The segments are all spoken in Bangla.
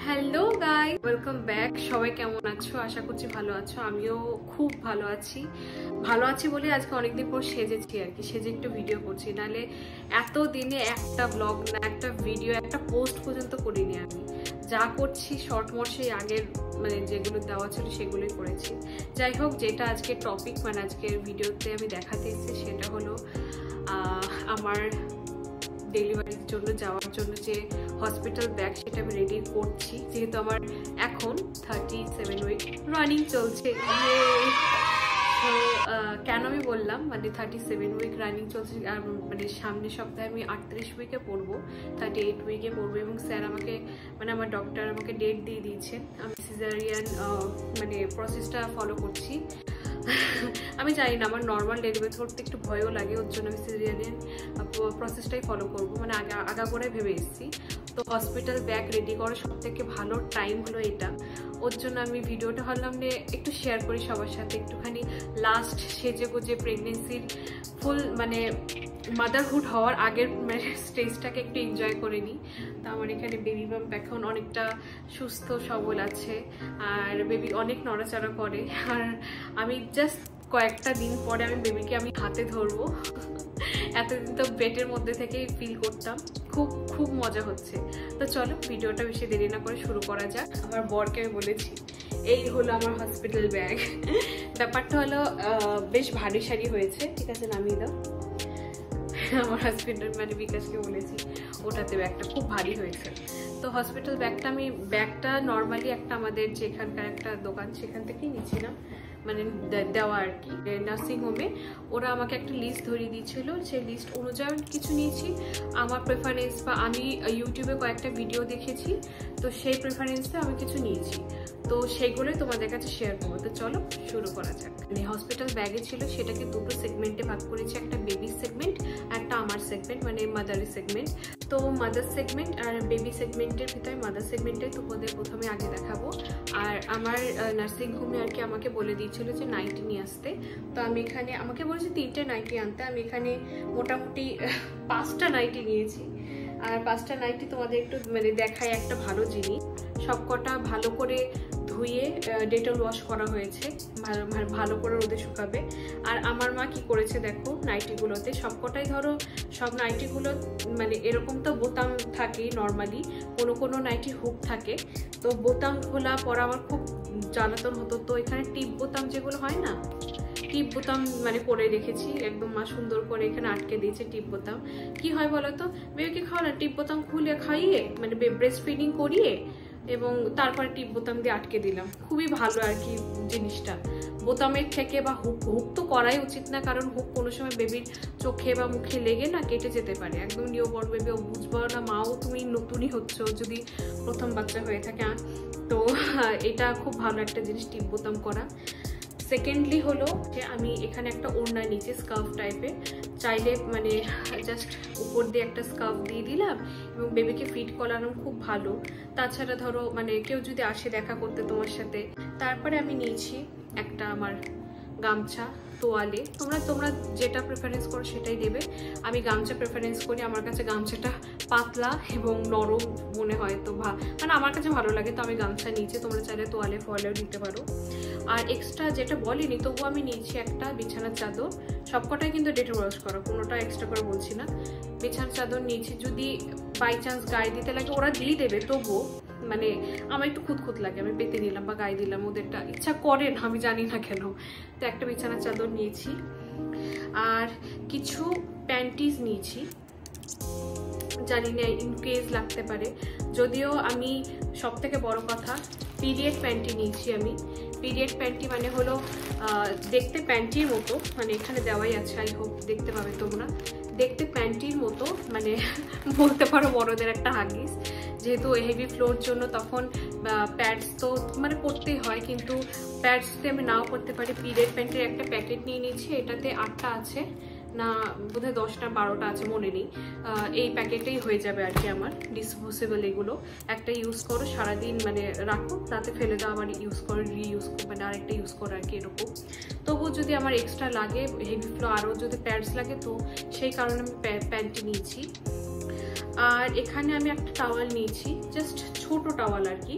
Hello guys, welcome back. সবাই কেমন আছো? আশা করছি ভালো আছো। আমিও খুব ভালো আছি বলে আজকে অনেকদিন পর সেজেছি আর কি। সেজে একটু ভিডিও করছি, নাহলে এত দিনে একটা ব্লগ না, একটা ভিডিও, একটা পোস্ট পর্যন্ত করিনি। আমি যা করছি শর্টমোট সেই আগের মানে যেগুলো দেওয়া ছিল সেগুলোই করেছি। যাই হোক, যেটা আজকে টপিক মানে আজকের ভিডিওতে আমি দেখাতে এসেছি সেটা হলো আমার ডেলিভারির জন্য যাওয়ার জন্য যে হসপিটাল ব্যাগ, সেটা আমি রেডি করছি। যেহেতু আমার এখন 37 উইক রানিং চলছে। তো কেন আমি বললাম মানে 37 উইক রানিং চলছে, আর মানে সামনের সপ্তাহে আমি 38 উইকে পড়বো, 38 উইকে পড়বো। এবং স্যার আমাকে মানে আমার ডক্টর আমাকে ডেট দিয়ে দিয়েছেন। আমি সিজারিয়ান মানে প্রসেসটা ফলো করছি। আমি জানি না, আমার নর্মাল ডেলিভারি করতে একটু ভয়ও লাগে, ওর জন্য আমি সিজারিয়ান প্রসেসটাই ফলো করবো, মানে আগাগোড়াই ভেবে এসেছি। তো হসপিটাল ব্যাগ রেডি করার সব থেকে ভালো টাইম হলো এটা। ওর জন্য আমি ভিডিওটা ভাবলাম যে একটু শেয়ার করি সবার সাথে, একটুখানি লাস্ট সেজে গুজে প্রেগনেন্সির ফুল মানে মাদারহুড হওয়ার আগের স্টেজটাকে একটু এনজয় করে নিই। তো আমার এখানে বেবি বাম্প এখন অনেকটা সুস্থ সবল আছে, আর বেবি অনেক নড়াচড়া করে। আর আমি জাস্ট কয়েকটা দিন পরে আমি বেবিকে আমি হাতে ধরবো। এতদিন তো পেটের মধ্যে থেকেই ফিল করতাম। খুব মজা হচ্ছে। তো চলো ভিডিওটা বেশি দেরি না করে শুরু করা যাক। আমার বরকে আমি বলেছি এই হলো আমার হসপিটাল ব্যাগ। ব্যাপারটা হলো বেশ ভারী সারি হয়েছে, ঠিক আছে নামিয়ে দাও। আমার হাজবেন্ডের মানে বিকাশকে বলেছি ওটাতে ব্যাগটা খুব ভারী হয়েছে। তো হসপিটাল ব্যাগটা নর্মালি একটা আমাদের যেখানকার একটা দোকান সেখান থেকেই নিয়েছিলাম, মানে দেওয়া আর কি নার্সিংহোমে। ওরা আমাকে একটা লিস্ট ধরিয়ে দিয়েছিল, সেই লিস্ট অনুযায়ী কিছু নিয়েছি। আমার প্রেফারেন্স বা আমি ইউটিউবে কয়েকটা ভিডিও দেখেছি, তো সেই প্রেফারেন্সে আমি কিছু নিয়েছি। তো সেইগুলোই তোমাদের কাছে শেয়ার করবো। তো চলো শুরু করা যাক। মানে হসপিটাল ব্যাগে ছিল সেটাকে দুটো সেগমেন্টে ভাগ করেছি, একটা বেবি সেগমেন্ট, একটা আমার সেগমেন্ট মানে মাদারি সেগমেন্ট। তো মাদার সেগমেন্ট আর বেবি সেগমেন্টের ভিতরে মাদার সেগমেন্টে তোমাদের প্রথমে আগে দেখাবো। আর আমার নার্সিংহোমে আর কি আমাকে বলে দিয়েছিল যে নাইটি নিয়ে আসতে। তো আমি এখানে আমাকে বলেছে 3টে নাইটি আনতে, আমি এখানে মোটামুটি 5টা নাইটি নিয়েছি। আর 5টা নাইটি তোমাদের একটু মানে দেখায় একটা ভালো জিনিস। সবকটা ভালো করে ধুয়ে ডেটল ওয়াশ করা হয়েছে, ভালো করে রোদে শুকাবে। আর আমার মা কি করেছে দেখো, নাইটিগুলোতে সবকটাই ধরো সব নাইটিগুলো মানে এরকম তো বোতাম থাকেই নর্মালি, কোনো নাইটি হুক থাকে। তো বোতাম খোলা পরা আমার খুব জ্বালাতন হতো। তো এখানে টিপ বোতাম যেগুলো হয় না, টিপ বোতাম মানে করে রেখেছি একদম। মা সুন্দর করে এখানে আটকে দিয়েছে টিপ বোতাম। কি হয় বলো তো, বেবিকে খাওয়া না, টিপ বোতাম খুলে খাইয়ে মানে ব্রেস্ট ফিডিং করিয়ে এবং তারপরে টিপ বোতাম দিয়ে আটকে দিলাম। খুবই ভালো আর কি জিনিসটা বোতামের থেকে। বা হুক তো করাই উচিত না, কারণ হুক কোনো সময় বেবির চোখে বা মুখে লেগে না কেটে যেতে পারে। একদম নিউবর্ন বেবি, ও বুঝবো না, মাও তুমি নতুনই হচ্ছ যদি প্রথম বাচ্চা হয়ে থাকে। তো এটা খুব ভালো একটা জিনিস টিপ বোতাম করা। সেকেন্ডলি হলো যে আমি এখানে একটা ওড়না নিচে স্কার্ফ টাইপের, চাইলে মানে জাস্ট উপর দিয়ে একটা স্কার্ফ দিয়ে দিলাম এবং বেবিকে ফিট করানো খুব ভালো। তাছাড়া ধরো মানে কেউ যদি আসে দেখা করতে তোমার সাথে। তারপরে আমি নিয়েছি একটা আমার গামছা, তোয়ালে। তোমরা যেটা প্রেফারেন্স করো সেটাই দেবে। আমি গামছা প্রেফারেন্স করি, আমার কাছে গামছাটা পাতলা এবং নরম মনে হয়, তো মানে আমার কাছে ভালো লাগে, তো আমি গামছা নিয়েছি। তোমরা চাইলে তোয়ালে ফোয়ালেও নিতে পারো। আর এক্সট্রা যেটা বলিনি তবুও আমি নিয়েছি একটা বিছানার চাদর। সবকটাই কিন্তু ডেটল ওয়াশ করা, কোনোটা এক্সট্রা করে বলছি না। বিছানার চাদর নিয়েছি, যদি বাই চান্স গায়ে দিতে লাগে ওরা দিয়ে দেবে, তবুও মানে আমার একটু খুঁতখুত লাগে, আমি পেতে নিলাম বা গায়ে দিলাম, ওদেরটা ইচ্ছা করে না, আমি জানি না কেন। তো একটা বিছানার চাদর নিয়েছি। আর কিছু প্যান্টিজ নিয়েছি, জানি না ইনকেস লাগতে পারে। যদিও আমি সব থেকে বড় কথা পিরিয়ড প্যান্টি নিয়েছি। আমি পিরিয়ড প্যান্টি মানে হলো দেখতে প্যান্টির মতো, মানে এখানে দেওয়াই আছে, আই হোপ দেখতে পাবে তোমরা। দেখতে প্যান্টির মতো মানে বলতে পারো বড়দের একটা হাগিস। যেহেতু হেভি ফ্লোর জন্য তখন প্যাডস তো মানে পরতেই হয়, কিন্তু প্যাডসতে আমি নাও পরতে পারি। পিরিয়ড প্যান্টের একটা প্যাকেট নিয়ে নিয়েছি, এটাতে 8টা আছে না বোধহয় 10টা 12টা আছে, মনে নেই। এই প্যাকেটেই হয়ে যাবে আর কি আমার। ডিসপোজেবল এগুলো, একটা ইউজ করো সারাদিন মানে রাখো, তাতে ফেলে দাও, আবার ইউজ করো, রিইউজ মানে আরেকটা ইউজ করো আর কি এরকম। তবুও যদি আমার এক্সট্রা লাগে হেভি ফ্লো আরও যদি প্যাডস লাগে, তো সেই কারণে আমি প্যান্টটি নিয়েছি। আর এখানে আমি একটা টাওয়াল নিয়েছি, জাস্ট ছোট টাওয়াল আর কি,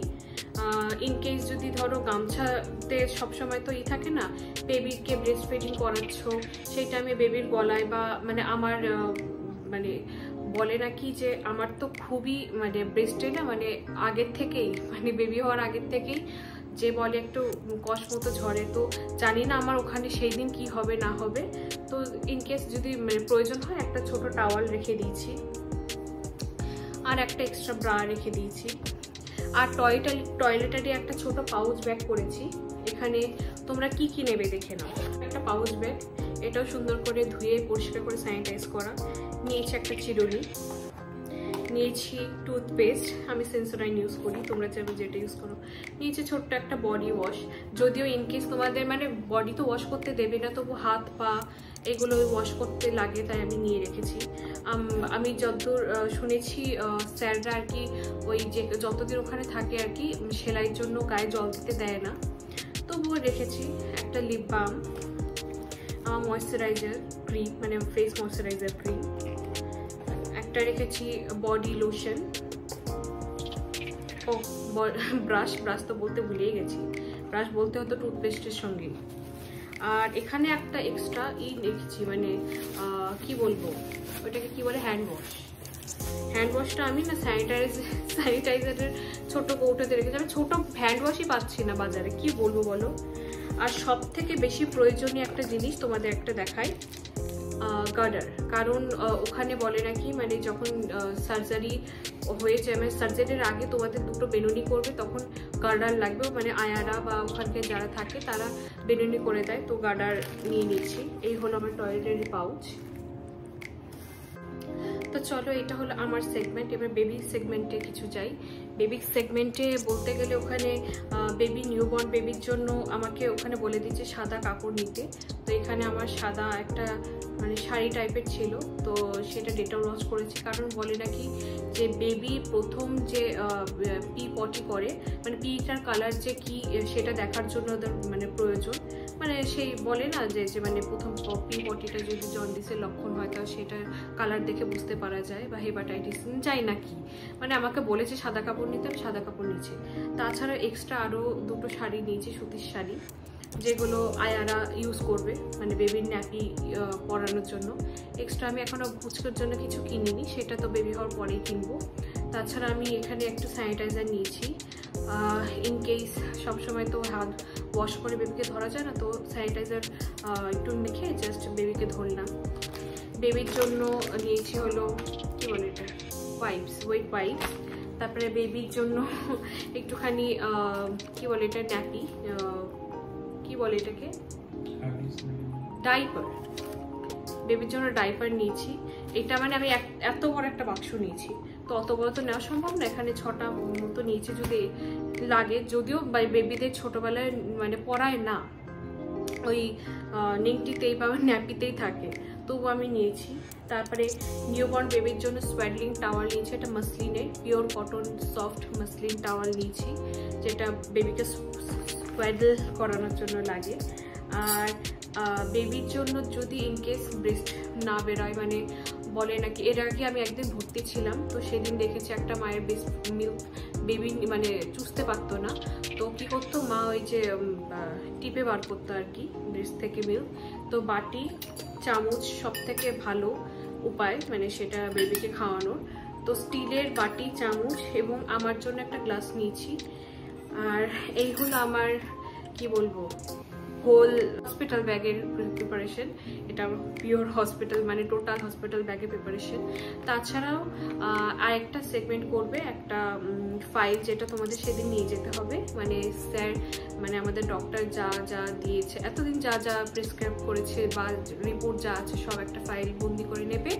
ইনকেস যদি ধরো গামছাতে সবসময় তো থাকে না, বেবিকে ব্রেস্ট ফিডিং করাচ্ছ, সেই টাইমে বেবির গলায় বা মানে আমার মানে বলে নাকি যে আমার তো খুবই মানে ব্রেস্টে না মানে আগের থেকেই মানে বেবি হওয়ার আগের থেকেই যে বলে একটু কষ মতো ঝরে, তো জানি না আমার ওখানে সেই দিন কি হবে না হবে, তো ইনকেস যদি মানে প্রয়োজন হয় একটা ছোট টাওয়াল রেখে দিয়েছি আর একটা এক্সট্রা ব্রা রেখে দিয়েছি। আর টয়লেটারি একটা ছোট পাউচ ব্যাগ করেছি। এখানে তোমরা কি কি নেবে দেখে নাও। একটা পাউচ ব্যাগ, এটাও সুন্দর করে ধুয়ে পরিষ্কার করে স্যানিটাইজ করা। নিয়েছি একটা চিরুনি, নিয়েছি টুথপেস্ট, আমি সেন্সোডাইন ইউজ করি, তোমরা চাইবে যেটা ইউজ করো। নিয়েছি ছোট্ট একটা বডি ওয়াশ, যদিও ইনকেস তোমাদের মানে বডি তো ওয়াশ করতে দেবে না, তবু হাত পা এগুলো ওয়াশ করতে লাগে, তাই আমি নিয়ে রেখেছি। আমি যতদূর শুনেছি স্যাররা আর কি ওই যে যতদিন ওখানে থাকে আর কি সেলাইয়ের জন্য গায়ে জল দিতে দেয় না, তবুও রেখেছি। একটা লিপ বাম, ময়শ্চারাইজার ক্রিম মানে ফেস ময়শ্চারাইজার ক্রিম, একটা রেখেছি বডি লোশন, ও ব্রাশ তো বলতে ভুলেই গেছি, ব্রাশ বলতে হতো টুথপেস্টের সঙ্গে। আর এখানে একটা এক্সট্রা রেখেছি মানে কি বলবো ওটাকে কি বলে, হ্যান্ড ওয়াশটা আমি না স্যানিটাইজারের ছোট কৌটোতে রেখেছি। আমি ছোট হ্যান্ড ওয়াশই পাচ্ছি না বাজারে, কি বলবো বলো। আর সব থেকে বেশি প্রয়োজনীয় একটা জিনিস তোমাদের একটা দেখাই, গার্ডার। কারণ ওখানে বলে নাকি মানে যখন সার্জারি হয়েছে মানে সার্জারির আগে তোমাদের দুটো বেনুনি করবে, তখন গার্ডার লাগবে, মানে আয়ারা বা ওখানকে যারা থাকে তারা বেনুনি করে দেয়, তো গার্ডার নিয়ে নিচ্ছি। এই হলো আমার টয়লেটারি পাউচ। তো চলো, এটা হলো আমার সেগমেন্ট। এবার বেবি সেগমেন্টে কিছু যাই। বেবি সেগমেন্টে বলতে গেলে ওখানে বেবি নিউবর্ন বেবির জন্য আমাকে ওখানে বলে দিচ্ছে সাদা কাপড় নিতে। তো এখানে আমার সাদা একটা মানে শাড়ি টাইপের ছিল, তো সেটা ডেটল ওয়াশ করেছি। কারণ বলে নাকি যে বেবি প্রথম যে পি পটি করে মানে পিটার কালার যে কি সেটা দেখার জন্য ওদের মানে প্রয়োজন, মানে সেই বলে না যে মানে প্রথম পি পটিটা যদি জন্ডিসের লক্ষণ হয় তো সেটা কালার দেখে বুঝতে পারা যায়, বা হেপাটাইটিস যাই না কি, মানে আমাকে বলেছে সাদা কাপড় নিতে, আমি সাদা কাপড় নিয়েছি। তাছাড়া এক্সট্রা আরও দুটো শাড়ি নিয়েছি, সুতির শাড়ি, যেগুলো আয়ারা ইউজ করবে মানে বেবির ন্যাপি পরানোর জন্য। এক্সট্রা আমি এখনও পুচকের জন্য কিছু কিনিনি, সেটা তো বেবি হওয়ার পরেই কিনবো। তাছাড়া আমি এখানে একটু স্যানিটাইজার নিয়েছি, ইনকেস সবসময় তো হাত ওয়াশ করে বেবিকে ধরা যায় না, তো স্যানিটাইজার একটু মেখে জাস্ট বেবিকে ধরলাম। বেবির জন্য নিয়েছি হলো কি বলে এটা, ওয়েট ওয়াইপস। তারপরে বেবির জন্য একটুখানি কি বলে এটা, ন্যাপি কি বলে এটাকে, ডাইপার, বেবির জন্য ডাইপার নিয়েছি। এটা মানে আমি এত বড় একটা বাক্স নিয়েছি, তো অত বড় তো নেওয়া সম্ভব না, এখানে 6টা মতো নিয়েছি যদি লাগে। যদিও বেবিদের ছোটবেলায় মানে পড়ায় না, ওই নেংটিতেই বা ন্যাপিতেই থাকে, তবু আমি নিয়েছি। তারপরে নিউবর্ন বেবির জন্য সোয়েডলিং টাওয়াল নিয়েছি, এটা মাসলিনের pure cotton soft muslin towel নিয়েছি, যেটা বেবিকে সোয়েডল করানোর জন্য লাগে। আর বেবির জন্য যদি ইনকেস ব্রেস্ট না বেরোয় মানে বলে নাকি, এর আগে আমি একদিন ভর্তি ছিলাম, তো সেদিন দেখেছি একটা মায়ের ব্রেস্ট মিল্ক বেবি মানে চুষতে পারতো না, তো কি করতো মা ওই যে টিপে বার করতো আর কি ব্রেস্ট থেকে মিল্ক। তো বাটি চামচ সব থেকে ভালো উপায় মানে সেটা বেবিকে খাওয়ানোর, তো স্টিলের বাটি চামচ এবং আমার জন্য একটা গ্লাস নিয়েছি। আর এই হলো আমার কি বলবো হোল হসপিটাল ব্যাগের প্রিপারেশন, এটা পিওর হসপিটাল মানে টোটাল হসপিটাল ব্যাগের প্রিপারেশন। তাছাড়াও আরেকটা সেগমেন্ট করবে একটা ফাইল, যেটা তোমাদের সেদিন নিয়ে যেতে হবে, মানে স্যার মানে আমাদের ডক্টর যা যা দিয়েছে এতদিন, যা যা প্রেসক্রাইব করেছে বা রিপোর্ট যা আছে সব একটা ফাইল বন্দি করে নেবে,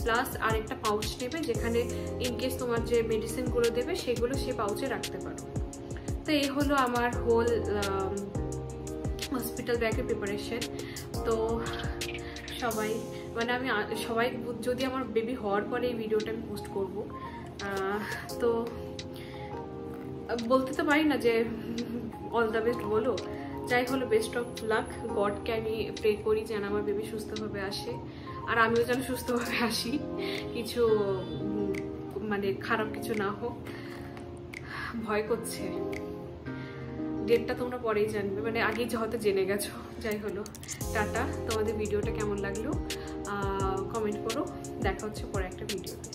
প্লাস আরেকটা পাউচ নেবে যেখানে ইনকেস তোমার যে মেডিসিনগুলো দেবে সেগুলো সে পাউচে রাখতে পারো। তো এই হলো আমার হোল হসপিটাল ব্যাগের প্রিপারেশন। তো সবাই মানে আমি সবাই যদি আমার বেবি হওয়ার পরে এই ভিডিওটা আমি পোস্ট করব, তো বলতে তো পারি না যে অল দ্য বেস্ট বলো, যাই হলো বেস্ট অফ লাক। গডকে আমি প্রে করি যেন আমার বেবি সুস্থভাবে আসে, আর আমিও যেন সুস্থভাবে আসি, কিছু মানে খারাপ কিছু না হোক, ভয় করছে। ডেটটা তোমরা পরেই জানবে, মানে আগেই হয়তো জেনে গেছো। যাই হলো, টাটা। তোমাদের ভিডিওটা কেমন লাগলো কমেন্ট করো। দেখা হচ্ছে পরে একটা ভিডিওতে।